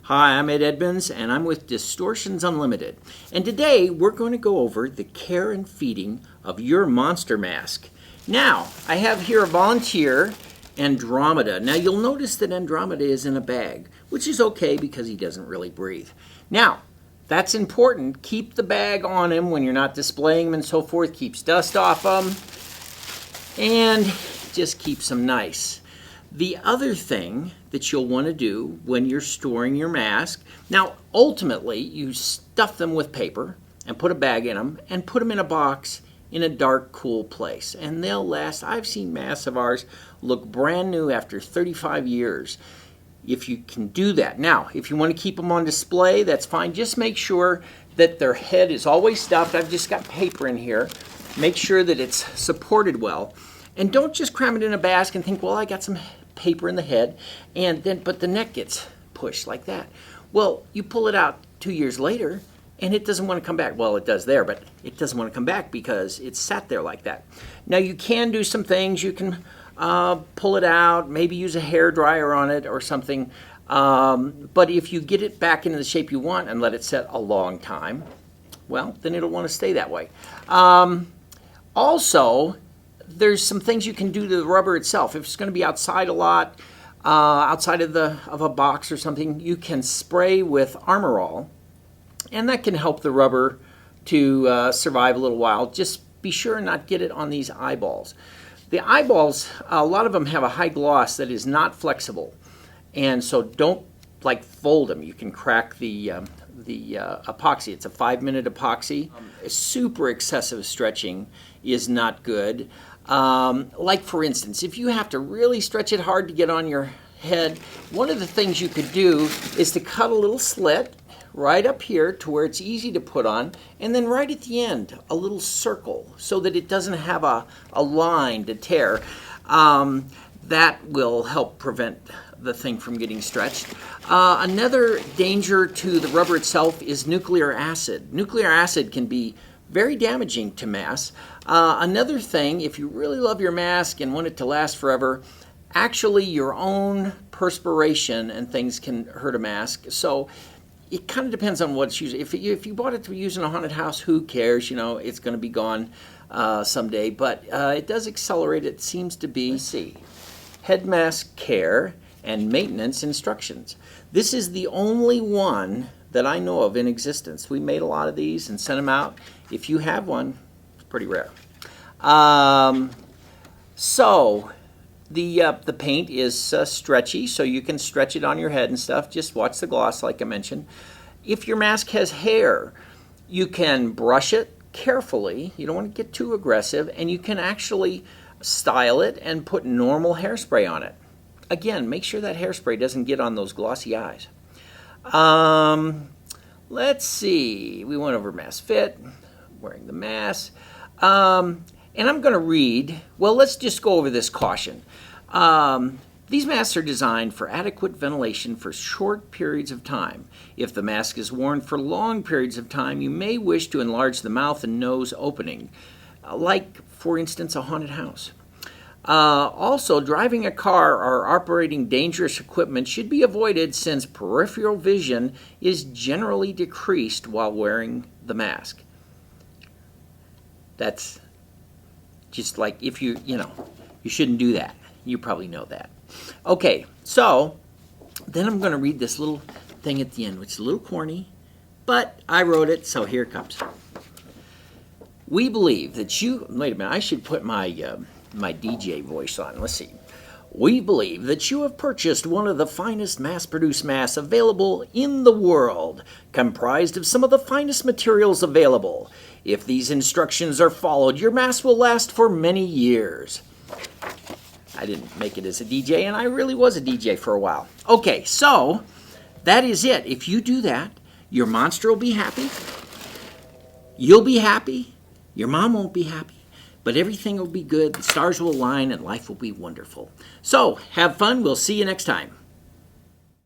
Hi, I'm Ed Edmunds, and I'm with Distortions Unlimited. And today, we're going to go over the care and feeding of your monster mask. Now, I have here a volunteer, Andromeda. Now, you'll notice that Andromeda is in a bag, which is okay because he doesn't really breathe. Now, that's important. Keep the bag on him when you're not displaying him and so forth. Keeps dust off him, and just keeps him nice. The other thing that you'll want to do when you're storing your mask, now ultimately you stuff them with paper and put a bag in them and put them in a box in a dark, cool place. And they'll last. I've seen masks of ours look brand new after 35 years. If you can do that. Now, if you want to keep them on display, that's fine. Just make sure that their head is always stuffed. I've just got paper in here. Make sure that it's supported well. And don't just cram it in a basket and think, well, I got some paper in the head, but the neck gets pushed like that. Well, you pull it out 2 years later, and it doesn't want to come back. Well, it does there, but it doesn't want to come back because it's sat there like that. Now, you can do some things. You can pull it out, maybe use a hair dryer on it or something. But if you get it back into the shape you want and let it set a long time, well, then it'll want to stay that way. Also, there's some things you can do to the rubber itself. If it's going to be outside a lot, outside of a box or something, you can spray with Armor All, and that can help the rubber to survive a little while. Just be sure and not get it on these eyeballs. The eyeballs, a lot of them have a high gloss that is not flexible, and so don't fold them. You can crack the epoxy. It's a 5-minute epoxy. Super excessive stretching is not good. Like for instance, if you have to really stretch it hard to get on your head, one of the things you could do is to cut a little slit right up here to where it's easy to put on, and then right at the end, a little circle so that it doesn't have a line to tear. That will help prevent the thing from getting stretched. Another danger to the rubber itself is nuclear acid. Nuclear acid can be very damaging to masks. Another thing, if you really love your mask and want it to last forever, actually your own perspiration and things can hurt a mask. So it kind of depends on what it's using. If you bought it to use in a haunted house, who cares? You know, it's going to be gone someday. But it does accelerate. It seems to be. Let's see. Head mask care and maintenance instructions. This is the only one that I know of in existence. We made a lot of these and sent them out. If you have one, it's pretty rare. So the paint is stretchy, so you can stretch it on your head and stuff. Just watch the gloss, like I mentioned. If your mask has hair, you can brush it carefully. You don't want to get too aggressive, and you can actually style it and put normal hairspray on it. Again, make sure that hairspray doesn't get on those glossy eyes. Let's see. We went over mask fit, wearing the mask. And I'm going to read, well, let's just go over this caution. These masks are designed for adequate ventilation for short periods of time. If the mask is worn for long periods of time, you may wish to enlarge the mouth and nose opening, like, for instance, a haunted house. Also, driving a car or operating dangerous equipment should be avoided since peripheral vision is generally decreased while wearing the mask. That's just like if you shouldn't do that. You probably know that. Okay, so then I'm going to read this little thing at the end, which is a little corny, but I wrote it, so here it comes. We believe that you, wait a minute, I should put my DJ voice on. Let's see. We believe that you have purchased one of the finest mass-produced masks available in the world, comprised of some of the finest materials available. If these instructions are followed, your mask will last for many years. I didn't make it as a DJ, and I really was a DJ for a while. Okay, so that is it. If you do that, your monster will be happy. You'll be happy. Your mom won't be happy. But everything will be good, the stars will align, and life will be wonderful. So, have fun. We'll see you next time.